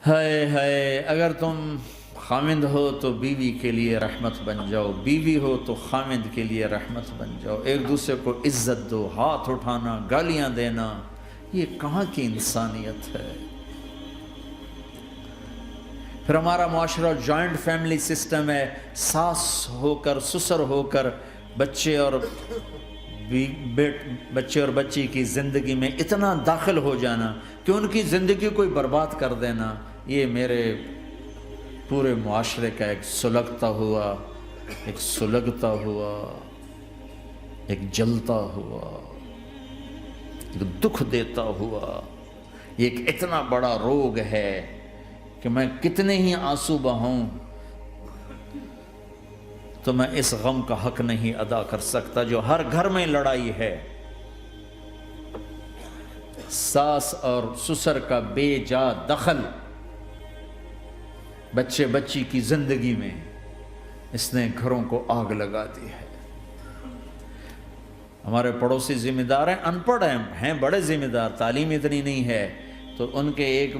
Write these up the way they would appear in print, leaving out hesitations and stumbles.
ہائے ہائے، اگر تم خامند ہو تو بیوی کے لیے رحمت بن جاؤ، بیوی ہو تو خامند کے لیے رحمت بن جاؤ، ایک دوسرے کو عزت دو، ہاتھ اٹھانا، گالیاں دینا، یہ کہاں کی انسانیت ہے؟ پھر ہمارا معاشرہ جوائنٹ فیملی سسٹم ہے، ساس ہو کر سسر ہو کر بچے اور بچی کی زندگی میں اتنا داخل ہو جانا کہ ان کی زندگی کوئی برباد کر دینا، یہ میرے پورے معاشرے کا ایک سلگتا ہوا، ایک جلتا ہوا، ایک دکھ دیتا ہوا، یہ ایک اتنا بڑا روگ ہے کہ میں کتنے ہی آنسو بہاؤں تو میں اس غم کا حق نہیں ادا کر سکتا جو ہر گھر میں لڑائی ہے، ساس اور سسر کا بے جا دخل بچی کی زندگی میں، اس نے گھروں کو آگ لگا دی ہے۔ ہمارے پڑوسی ذمہ دار ہیں، ان پڑھ ہیں بڑے ذمہ دار، تعلیم اتنی نہیں ہے، تو ان کے ایک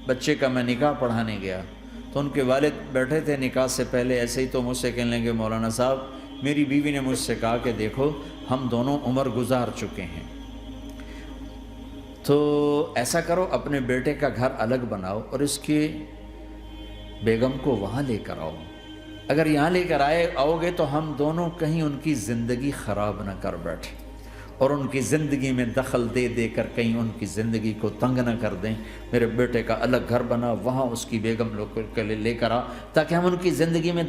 بچے کا میں نکاح پڑھانے گیا تو ان کے والد بیٹھے تھے نکاح سے پہلے، ایسے ہی تو مجھ سے کہنے لگے مولانا صاحب میری بیوی نے مجھ سے کہا کہ دیکھو ہم دونوں عمر گزار چکے ہیں، تو ایسا کرو اپنے بیٹے کا گھر الگ بناؤ اور اس کی بیگم کو وہاں لے کر آؤ، اگر یہاں لے کر آؤ گے تو ہم دونوں کہیں ان کی زندگی خراب نہ کر بیٹھیں اور ان کی زندگی میں دخل دے دے کر کہیں ان کی زندگی کو تنگ نہ کر دیں، میرے بیٹے کا الگ گھر بنا، وہاں اس کی بیگم لوگ کے لے کر آ تاکہ ہم ان کی زندگی میں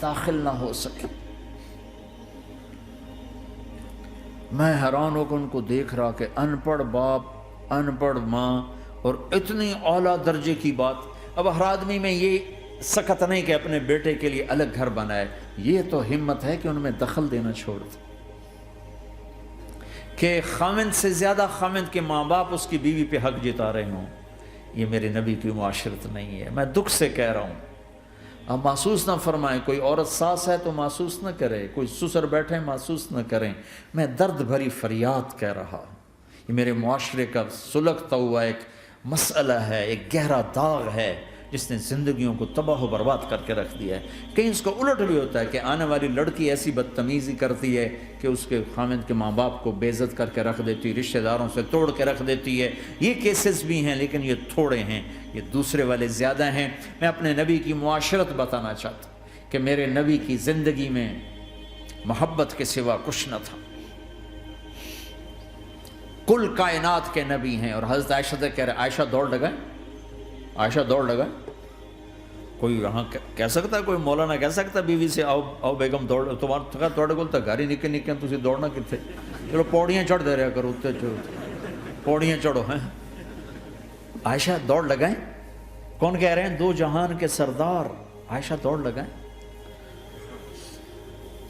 داخل نہ ہو سکیں۔ میں حیران ہو کر ان کو دیکھ رہا کہ ان پڑھ باپ، ان پڑھ ماں، اور اتنی اعلیٰ درجے کی بات۔ اب ہر آدمی میں یہ سخت نہیں کہ اپنے بیٹے کے لیے الگ گھر بنائے، یہ تو ہمت ہے کہ ان میں دخل دینا چھوڑ دے، کہ خامند سے زیادہ خامند کے ماں باپ اس کی بیوی پہ حق جتا رہے ہوں، یہ میرے نبی کی معاشرت نہیں ہے۔ میں دکھ سے کہہ رہا ہوں، اب محسوس نہ فرمائیں، کوئی عورت ساس ہے تو محسوس نہ کرے، کوئی سسر بیٹھے محسوس نہ کریں، میں درد بھری فریاد کہہ رہا ہوں، یہ میرے معاشرے کا سلگتا ہوا ایک مسئلہ ہے، ایک گہرا داغ ہے جس نے زندگیوں کو تباہ و برباد کر کے رکھ دیا ہے۔ کہیں اس کو الٹ بھی ہوتا ہے کہ آنے والی لڑکی ایسی بدتمیزی کرتی ہے کہ اس کے خامند کے ماں باپ کو بے عزت کر کے رکھ دیتی، رشتہ داروں سے توڑ کے رکھ دیتی ہے، یہ کیسز بھی ہیں لیکن یہ تھوڑے ہیں، یہ دوسرے والے زیادہ ہیں۔ میں اپنے نبی کی معاشرت بتانا چاہتا ہوں کہ میرے نبی کی زندگی میں محبت کے سوا کچھ نہ تھا، کل کائنات کے نبی ہیں۔ اور حضرت عائشہ سے کہہ رہے عائشہ دوڑ لگائیں، عائشہ دوڑ لگائیں، کوئی یہاں کہہ سکتا ہے، کوئی مولانا کہہ سکتا ہے بیوی سے آؤ بیگم دوڑ، تمہارے کو گھر ہی نکے تسی دوڑنا کتنے، چلو پوڑیاں چڑھ دے رہا کرو، پوڑیاں چڑھو ہیں۔ عائشہ دوڑ لگائیں، کون کہہ رہے ہیں؟ دو جہان کے سردار عائشہ دوڑ لگائیں،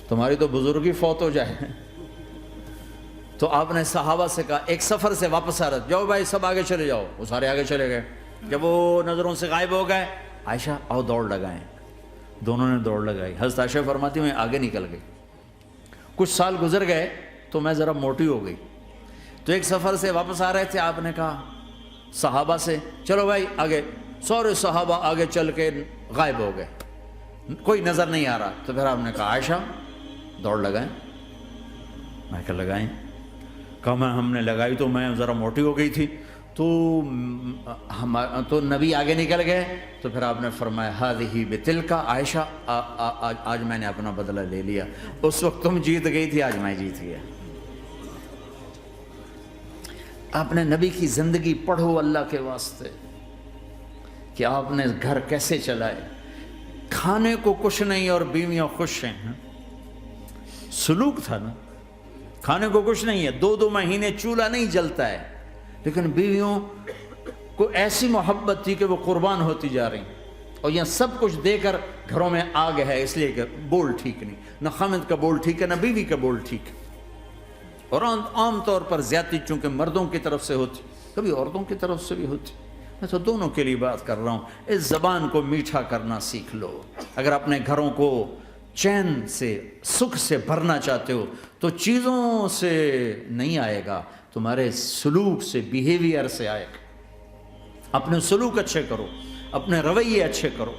تمہاری تو بزرگی فوت ہو جائے۔ تو آپ نے صحابہ سے کہا، ایک سفر سے واپس آ رہے، جاؤ بھائی سب آگے چلے جاؤ، وہ سارے آگے چلے گئے، جب وہ نظروں سے غائب ہو گئے، عائشہ آؤ دوڑ لگائیں، دونوں نے دوڑ لگائی۔ حضرت عائشہ فرماتی میں آگے نکل گئی، کچھ سال گزر گئے تو میں ذرا موٹی ہو گئی، تو ایک سفر سے واپس آ رہے تھے، آپ نے کہا صحابہ سے چلو بھائی آگے، سارے صحابہ آگے چل کے غائب ہو گئے، کوئی نظر نہیں آ رہا، تو پھر آپ نے کہا عائشہ دوڑ لگائیں، میں کہا لگائیں، کہا ہم نے لگائی تو میں ذرا موٹی ہو گئی تھی، تو نبی آگے نکل گئے، تو پھر آپ نے فرمایا ہذہ بتلک، عائشہ آج میں نے اپنا بدلہ لے لیا، اس وقت تم جیت گئی تھی، آج میں جیت گیا۔ آپ نے نبی کی زندگی پڑھو اللہ کے واسطے کہ آپ نے گھر کیسے چلائے، کھانے کو کچھ نہیں اور بیویاں خوش ہیں، سلوک تھا نا، کھانے کو کچھ نہیں ہے، 2 مہینے چولہا نہیں جلتا ہے، لیکن بیویوں کو ایسی محبت تھی کہ وہ قربان ہوتی جا رہی، اور یہاں سب کچھ دے کر گھروں میں آگ ہے، اس لیے کہ بول ٹھیک نہیں، نہ خامد کا بول ٹھیک ہے نہ بیوی کا بول ٹھیک ہے، اور عام طور پر زیادتی چونکہ مردوں کی طرف سے ہوتی، کبھی عورتوں کی طرف سے بھی ہوتی، میں تو دونوں کے لیے بات کر رہا ہوں۔ اس زبان کو میٹھا کرنا سیکھ لو، اگر اپنے گھروں کو چین سے سکھ سے بھرنا چاہتے ہو تو چیزوں سے نہیں آئے گا، تمہارے سلوک سے، بیہیویئر سے آئے گا۔ اپنے سلوک اچھے کرو، اپنے رویے اچھے کرو۔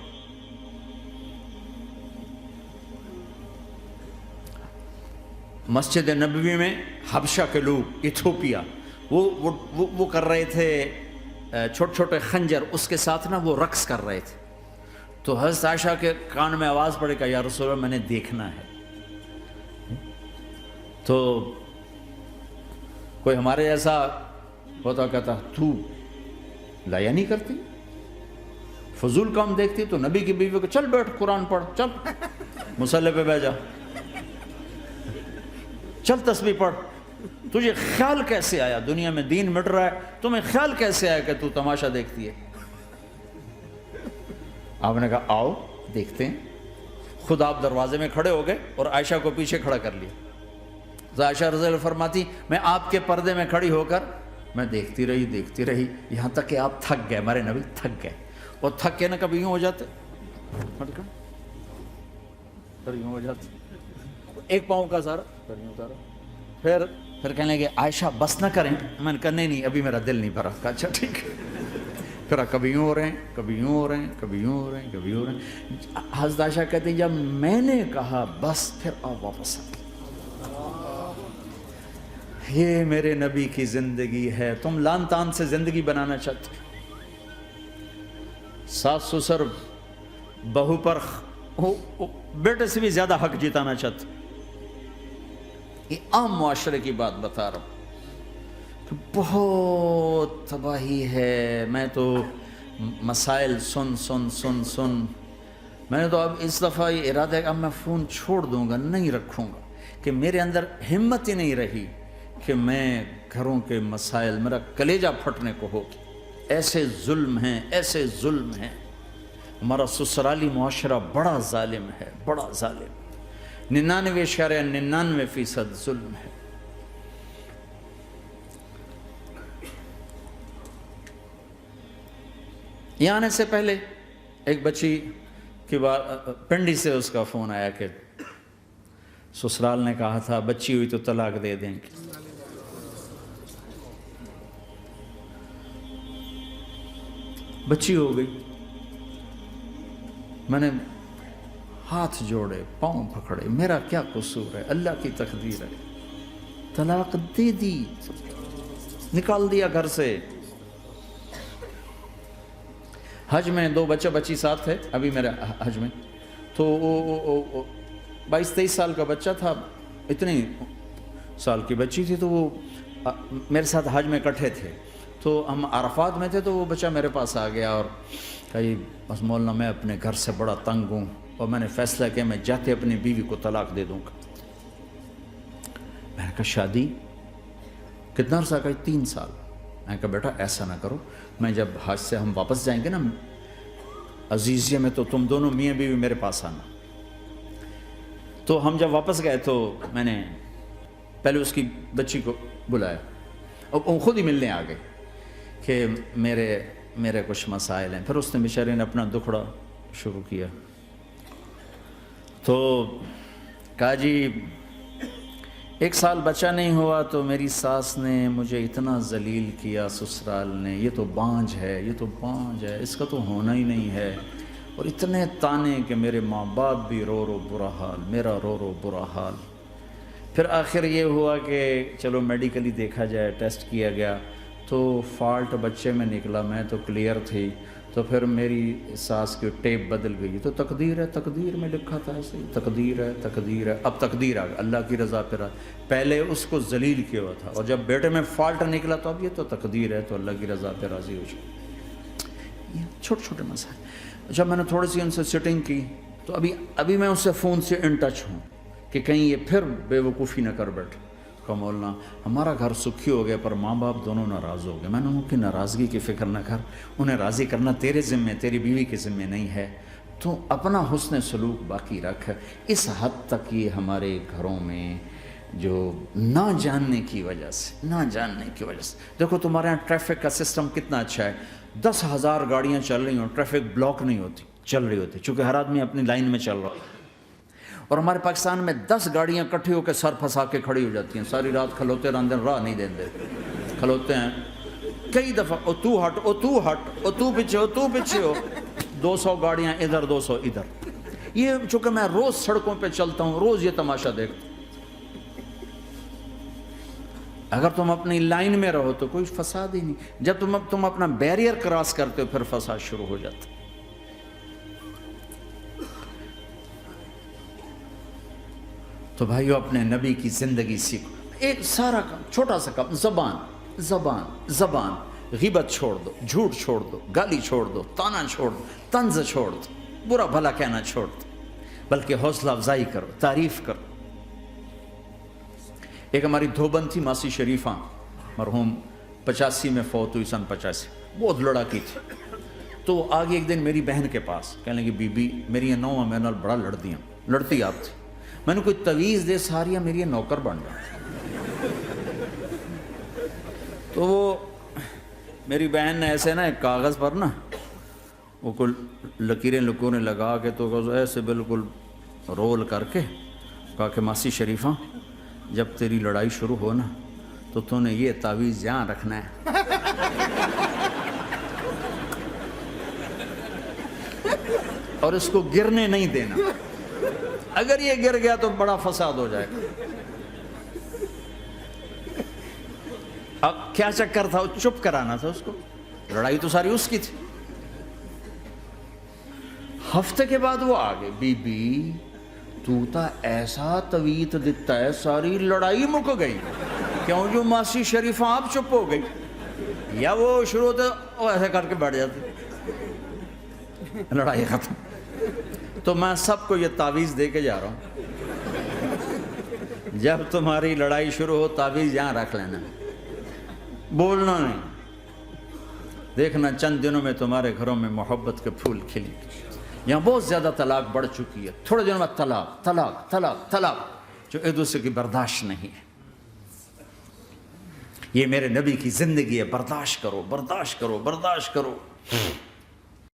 مسجد نبوی میں حبشہ کے لوگ، ایتھوپیا، وہ کر رہے تھے چھوٹے چھوٹے خنجر، اس کے ساتھ نا وہ رقص کر رہے تھے۔ تو حضرت عائشہ کے کان میں آواز پڑے کہ یا رسول اللہ میں نے دیکھنا ہے۔ تو کوئی ہمارے ایسا ہوتا کہتا تو لایا نہیں کرتی، فضول کام دیکھتی، تو نبی کی بیوی کو چل بیٹھ قرآن پڑھ، چل مصلی پہ بیٹھ جا، چل تسبیح پڑھ۔ تجھے خیال کیسے آیا، دنیا میں دین مٹ رہا ہے، تمہیں خیال کیسے آیا کہ تو تماشا دیکھتی ہے؟ آپ نے کہا آؤ دیکھتے ہیں۔ خود آپ دروازے میں کھڑے ہو گئے اور عائشہ کو پیچھے کھڑا کر لیا۔ تو عائشہ رضی اللہ فرماتی میں آپ کے پردے میں کھڑی ہو کر میں دیکھتی رہی یہاں تک کہ آپ تھک گئے، ہمارے نبی تھک گئے، اور تھک کے نا کبھی یوں ہو جاتے، یوں ہو جاتے، ایک پاؤں کا سارا پھر کہنے لگے عائشہ بس نہ کریں۔ میں نے کہا نہیں ابھی میرا دل نہیں بھرا۔ کہا اچھا ٹھیک ہے۔ پھر کبھی یوں ہو رہے ہیں، کبھی یوں ہو رہے ہیں، کبھی یوں ہو رہے ہیں، کبھی یوں ہو رہے ہیں۔ حضرت عائشہ کہتے ہیں جب میں نے کہا بس، پھر آپ واپس آ گئے۔ یہ میرے نبی کی زندگی ہے۔ تم لان تان سے زندگی بنانا چاہتے، ساس سسر بہو پر بیٹے سے بھی زیادہ حق جتانا چاہتے۔ یہ عام معاشرے کی بات بتا رہا ہوں کہ بہت تباہی ہے۔ میں تو مسائل سن میں نے تو اب اس دفعہ یہ ارادہ ہے کہ اب میں فون چھوڑ دوں گا، نہیں رکھوں گا، کہ میرے اندر ہمت ہی نہیں رہی کہ میں گھروں کے مسائل، میرا کلیجہ پھٹنے کو ہو۔ ایسے ظلم ہیں، ایسے ظلم ہیں۔ ہمارا سسرالی معاشرہ بڑا ظالم ہے، بڑا ظالم، 99.99% ظلم ہے۔ یہاں آنے سے پہلے ایک بچی کی پنڈی سے اس کا فون آیا کہ سسرال نے کہا تھا بچی ہوئی تو طلاق دے دیں گے۔ بچی ہو گئی، میں نے ہاتھ جوڑے، پاؤں پکڑے، میرا کیا قصور ہے، اللہ کی تقدیر ہے۔ طلاق دے دی، نکال دیا گھر سے۔ حج میں 2 بچہ بچی ساتھ تھے ابھی میرے حج میں، تو 22-23 سال کا بچہ تھا، اتنی سال کی بچی تھی، تو وہ میرے ساتھ حج میں اکٹھے تھے۔ تو ہم عرفات میں تھے، تو وہ بچہ میرے پاس آ گیا اور کہا بس مولانا میں اپنے گھر سے بڑا تنگ ہوں اور میں نے فیصلہ کیا میں جاتے اپنی بیوی کو طلاق دے دوں گا۔ میں نے کہا شادی کتنا عرصہ کا؟ 3 سال۔ میں نے کہا بیٹا ایسا نہ کرو، میں جب حج سے ہم واپس جائیں گے نا عزیزیہ میں، تو تم دونوں میاں بیوی میرے پاس آنا۔ تو ہم جب واپس گئے تو میں نے پہلے اس کی بچی کو بلایا اور وہ خود ہی ملنے آ گئے کہ میرے کچھ مسائل ہیں۔ پھر اس نے بیچارے نے اپنا دکھڑا شروع کیا، تو کہا جی 1 سال بچہ نہیں ہوا تو میری ساس نے مجھے اتنا ذلیل کیا، سسرال نے، یہ تو بانجھ ہے، یہ تو بانجھ ہے، اس کا تو ہونا ہی نہیں ہے، اور اتنے تانے کہ میرے ماں باپ بھی رو برا حال، میرا رو برا حال۔ پھر آخر یہ ہوا کہ چلو میڈیکلی دیکھا جائے، ٹیسٹ کیا گیا تو فالٹ بچے میں نکلا، میں تو کلیئر تھی، تو پھر میری ساس کی ٹیپ بدل گئی۔ تو تقدیر ہے، تقدیر میں لکھا تھا ایسے ہی، تقدیر ہے، اب تقدیر آ گئی، اللہ کی رضا پہ پہلے اس کو ذلیل کیا ہوا تھا، اور جب بیٹے میں فالٹ نکلا تو اب یہ تو تقدیر ہے، تو اللہ کی رضا پہ راضی ہو جائے۔ یہ چھوٹے چھوٹے مسائل۔ جب میں نے تھوڑی سی ان سے سٹنگ کی تو ابھی میں اس سے فون سے ان ٹچ ہوں کہ کہیں یہ پھر بے وقوفی نہ کر بیٹھے۔ کہا مولانا ہمارا گھر سکھی ہو گیا پر ماں باپ دونوں ناراض ہو گئے۔ میں نے ان کی ناراضگی کی فکر نہ کر، انہیں راضی کرنا تیرے ذمے، تیری بیوی کے ذمے نہیں ہے، تو اپنا حسن سلوک باقی رکھ۔ اس حد تک یہ ہمارے گھروں میں جو نہ جاننے کی وجہ سے دیکھو تمہارے یہاں ٹریفک کا سسٹم کتنا اچھا ہے، 10,000 گاڑیاں چل رہی ہوں، ٹریفک بلاک نہیں ہوتی، چل رہی ہوتی، چونکہ ہر آدمی اپنی لائن میں چل رہا ہے۔ اور ہمارے پاکستان میں 10 گاڑیاں کٹھی ہو کے سر پھنسا کے کھڑی ہو جاتی ہیں، ساری رات کھلوتے رہتے ہیں، راہ نہیں دیتے، کھلوتے ہیں کئی دفعہ او تو ہٹ او تو ہٹ او تو پیچھے ہو 200 گاڑیاں ادھر 200 ادھر. یہ چونکہ میں روز سڑکوں پہ چلتا ہوں، روز یہ تماشا دیکھتا ہوں. اگر تم اپنی لائن میں رہو تو کوئی فساد ہی نہیں. جب تم اپنا بیریئر کراس کرتے ہو پھر فساد شروع ہو جاتا. تو بھائیو اپنے نبی کی زندگی سیکھو. ایک سارا کام، چھوٹا سا کام، زبان. غیبت چھوڑ دو، جھوٹ چھوڑ دو، گالی چھوڑ دو، تانا چھوڑ دو، طنز چھوڑ دو، برا بھلا کہنا چھوڑ دو، بلکہ حوصلہ افزائی کرو، تعریف کرو. ایک ہماری دھوبن تھی ماسی شریفہ، مرحوم 85 میں فوت ہوئی، سن 85، بہت لڑاکی تھی. تو وہ آگے ایک دن میری بہن کے پاس کہنے لگی بی بی میری یہ نوہ میں نال بڑا لڑتی آپ تھی، میں نے کوئی تویز دے ساریا میری یہ نوکر بن گیا. تو وہ میری بہن نے ایسے نا ایک کاغذ پر نا وہ کل لکیریں لکونے لگا کے تو ایسے بالکل رول کر کے کہا کہ ماسی شریفہ جب تیری لڑائی شروع ہو نا تو تو نے یہ تعویذ یہاں رکھنا ہے اور اس کو گرنے نہیں دینا. اگر یہ گر گیا تو بڑا فساد ہو جائے گا. اب کیا چکر تھا، چپ کرانا تھا اس کو، لڑائی تو ساری اس کی تھی. ہفتے کے بعد وہ آگے بی بی تو تا ایسا تویت دیتا ہے ساری لڑائی مک گئی. کیوں؟ جو ماسی شریفہ آپ چپ ہو گئی. یا وہ شروع ہوتے وہ ایسے کر کے بیٹھ جاتے، لڑائی ختم. تو میں سب کو یہ تعویذ دے کے جا رہا ہوں، جب تمہاری لڑائی شروع ہو تعویذ یہاں رکھ لینا، بولنا نہیں. دیکھنا چند دنوں میں تمہارے گھروں میں محبت کے پھول کھلیں. یہاں بہت زیادہ طلاق بڑھ چکی ہے، تھوڑے دنوں میں طلاق جو ایک دوسرے کی برداشت نہیں ہے. یہ میرے نبی کی زندگی ہے، برداشت کرو.